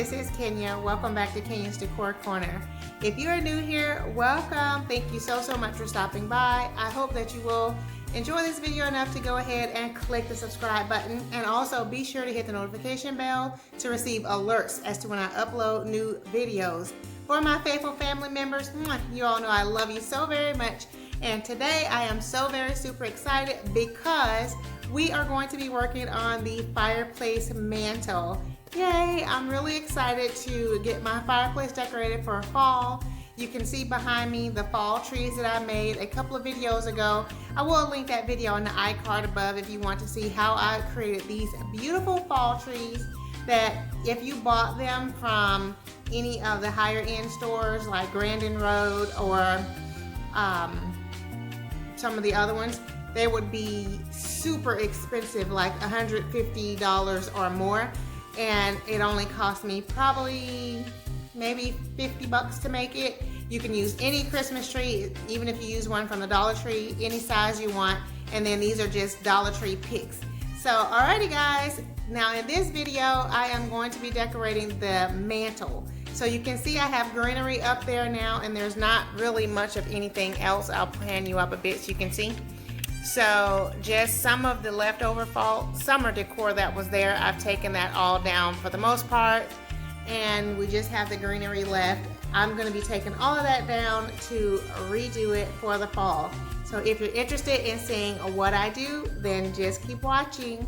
this is Kenya. Welcome back to Kenya's Decor Corner. If you are new here, welcome. Thank you so much for stopping by. I hope that you will enjoy this video enough to go ahead and click the subscribe button, and also be sure to hit the notification bell to receive alerts as to when I upload new videos. For my faithful family members, you all know I love you so very much. And today I am so very super excited because we are going to be working on the Fireplace Mantel. Yay! I'm really excited to get my fireplace decorated for fall. You can see behind me the fall trees that I made a couple of videos ago. I will link that video in the iCard above if you want to see how I created these beautiful fall trees that if you bought them from any of the higher end stores like Grandin Road or some of the other ones, they would be super expensive, like $150 or more, and it only cost me probably maybe 50 bucks to make it. You can use any Christmas tree, even if you use one from the Dollar Tree, any size you want, and then these are just Dollar Tree picks. So alrighty guys, now in this video I am going to be decorating the mantle. So you can see I have greenery up there now, and there's not really much of anything else. I'll pan you up a bit so you can see. So just some of the leftover fall summer decor that was there, I've taken that all down for the most part, and we just have the greenery left. I'm going to be taking all of that down to redo it for the fall. So if you're interested in seeing what I do, then just keep watching.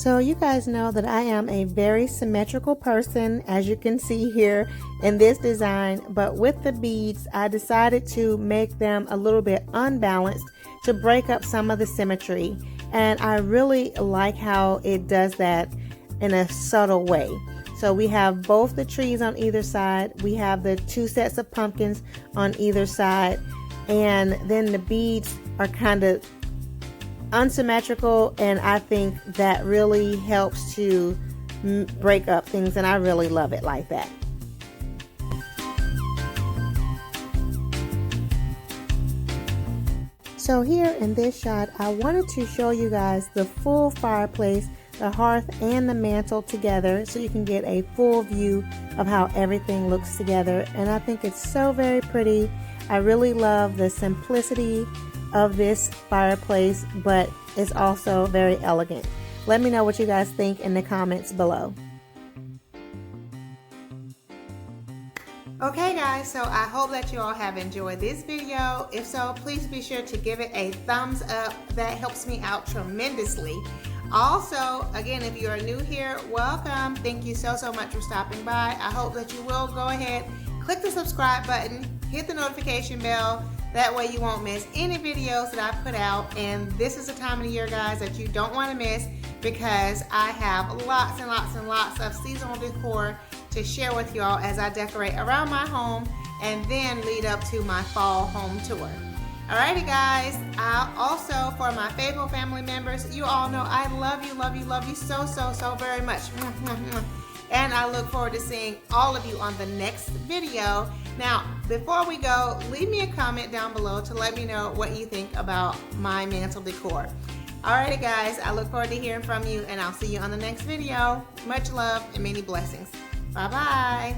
So you guys know that I am a very symmetrical person, as you can see here in this design, but with the beads I decided to make them a little bit unbalanced to break up some of the symmetry, and I really like how it does that in a subtle way. So we have both the trees on either side, we have the two sets of pumpkins on either side, and then the beads are kind of unsymmetrical, and I think that really helps to break up things, and I really love it like that. So here in this shot, I wanted to show you guys the full fireplace, the hearth and the mantle together, so you can get a full view of how everything looks together, and I think it's so very pretty. I really love the simplicity of this fireplace, but it's also very elegant. Let me know what you guys think in the comments below. Okay guys, so I hope that you all have enjoyed this video. If so, please be sure to give it a thumbs up. That helps me out tremendously. Also, again, if you are new here, welcome. Thank you so much for stopping by. I hope that you will go ahead, click the subscribe button, hit the notification bell. That way you won't miss any videos that I put out. And this is a time of the year, guys, that you don't want to miss, because I have lots and lots of seasonal decor to share with you all as I decorate around my home and then lead up to my fall home tour. Alrighty guys, also for my faithful family members, you all know I love you so very much. And I look forward to seeing all of you on the next video. Now, before we go, leave me a comment down below to let me know what you think about my mantle decor. Alrighty guys, I look forward to hearing from you, and I'll see you on the next video. Much love and many blessings. Bye-bye.